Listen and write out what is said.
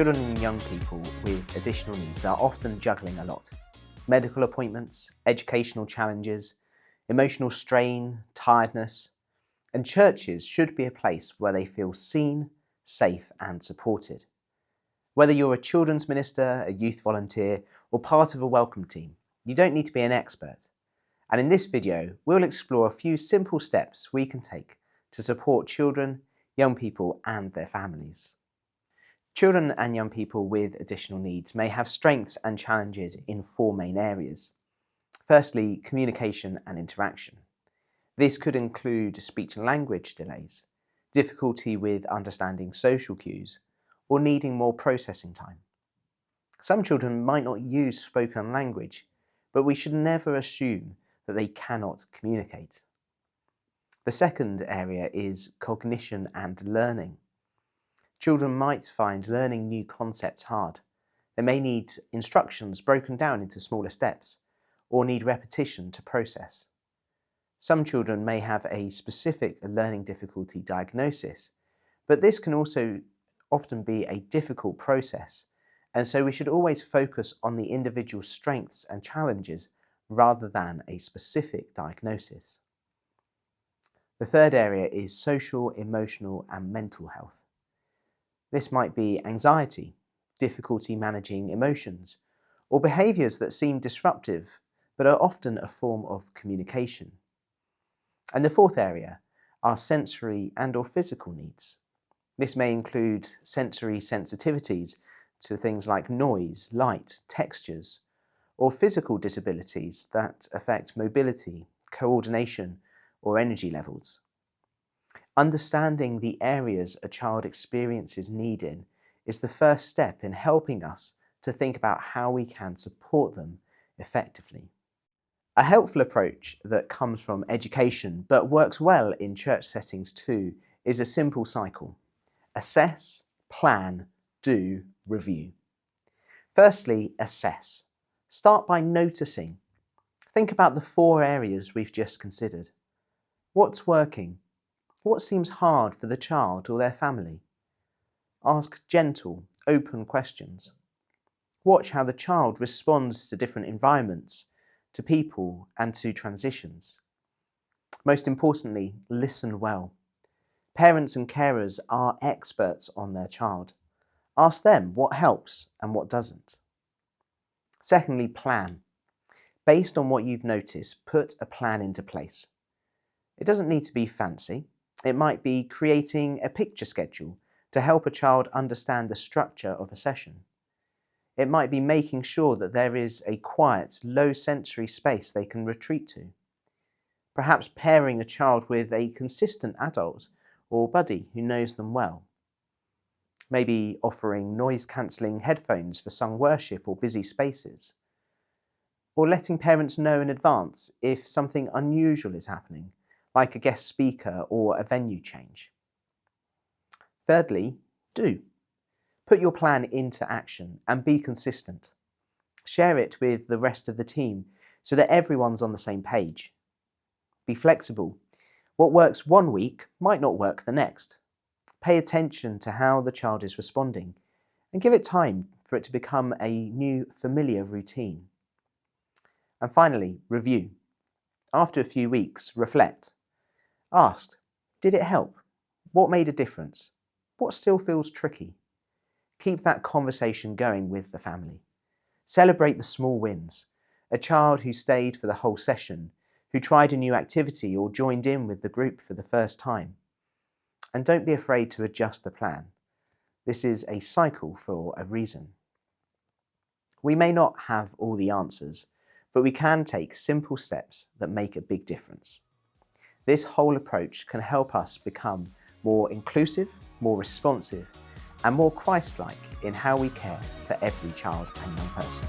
Children and young people with additional needs are often juggling a lot. Medical appointments, educational challenges, emotional strain, tiredness, and churches should be a place where they feel seen, safe and supported. Whether you're a children's minister, a youth volunteer, or part of a welcome team, you don't need to be an expert. And in this video, we'll explore a few simple steps we can take to support children, young people and their families. Children and young people with additional needs may have strengths and challenges in four main areas. Firstly, communication and interaction. This could include speech and language delays, difficulty with understanding social cues, or needing more processing time. Some children might not use spoken language, but we should never assume that they cannot communicate. The second area is cognition and learning. Children might find learning new concepts hard. They may need instructions broken down into smaller steps, or need repetition to process. Some children may have a specific learning difficulty diagnosis, but this can also often be a difficult process, and so we should always focus on the individual strengths and challenges rather than a specific diagnosis. The third area is social, emotional and mental health. This might be anxiety, difficulty managing emotions, or behaviours that seem disruptive but are often a form of communication. And the fourth area are sensory and/or physical needs. This may include sensory sensitivities to things like noise, light, textures, or physical disabilities that affect mobility, coordination, or energy levels. Understanding the areas a child experiences need in is the first step in helping us to think about how we can support them effectively. A helpful approach that comes from education but works well in church settings too is a simple cycle: assess, plan, do, review. Firstly, assess. Start by noticing. Think about the four areas we've just considered. What's working? What seems hard for the child or their family? Ask gentle, open questions. Watch how the child responds to different environments, to people and to transitions. Most importantly, listen well. Parents and carers are experts on their child. Ask them what helps and what doesn't. Secondly, plan. Based on what you've noticed, put a plan into place. It doesn't need to be fancy. It might be creating a picture schedule to help a child understand the structure of a session. It might be making sure that there is a quiet, low sensory space they can retreat to. Perhaps pairing a child with a consistent adult or buddy who knows them well. Maybe offering noise-cancelling headphones for sung worship or busy spaces. Or letting parents know in advance if something unusual is happening, like a guest speaker or a venue change. Thirdly, do. Put your plan into action and be consistent. Share it with the rest of the team so that everyone's on the same page. Be flexible. What works one week might not work the next. Pay attention to how the child is responding and give it time for it to become a new familiar routine. And finally, review. After a few weeks, reflect. Ask, did it help? What made a difference? What still feels tricky? Keep that conversation going with the family. Celebrate the small wins. A child who stayed for the whole session, who tried a new activity or joined in with the group for the first time. And don't be afraid to adjust the plan. This is a cycle for a reason. We may not have all the answers, but we can take simple steps that make a big difference. This whole approach can help us become more inclusive, more responsive, and more Christ-like in how we care for every child and young person.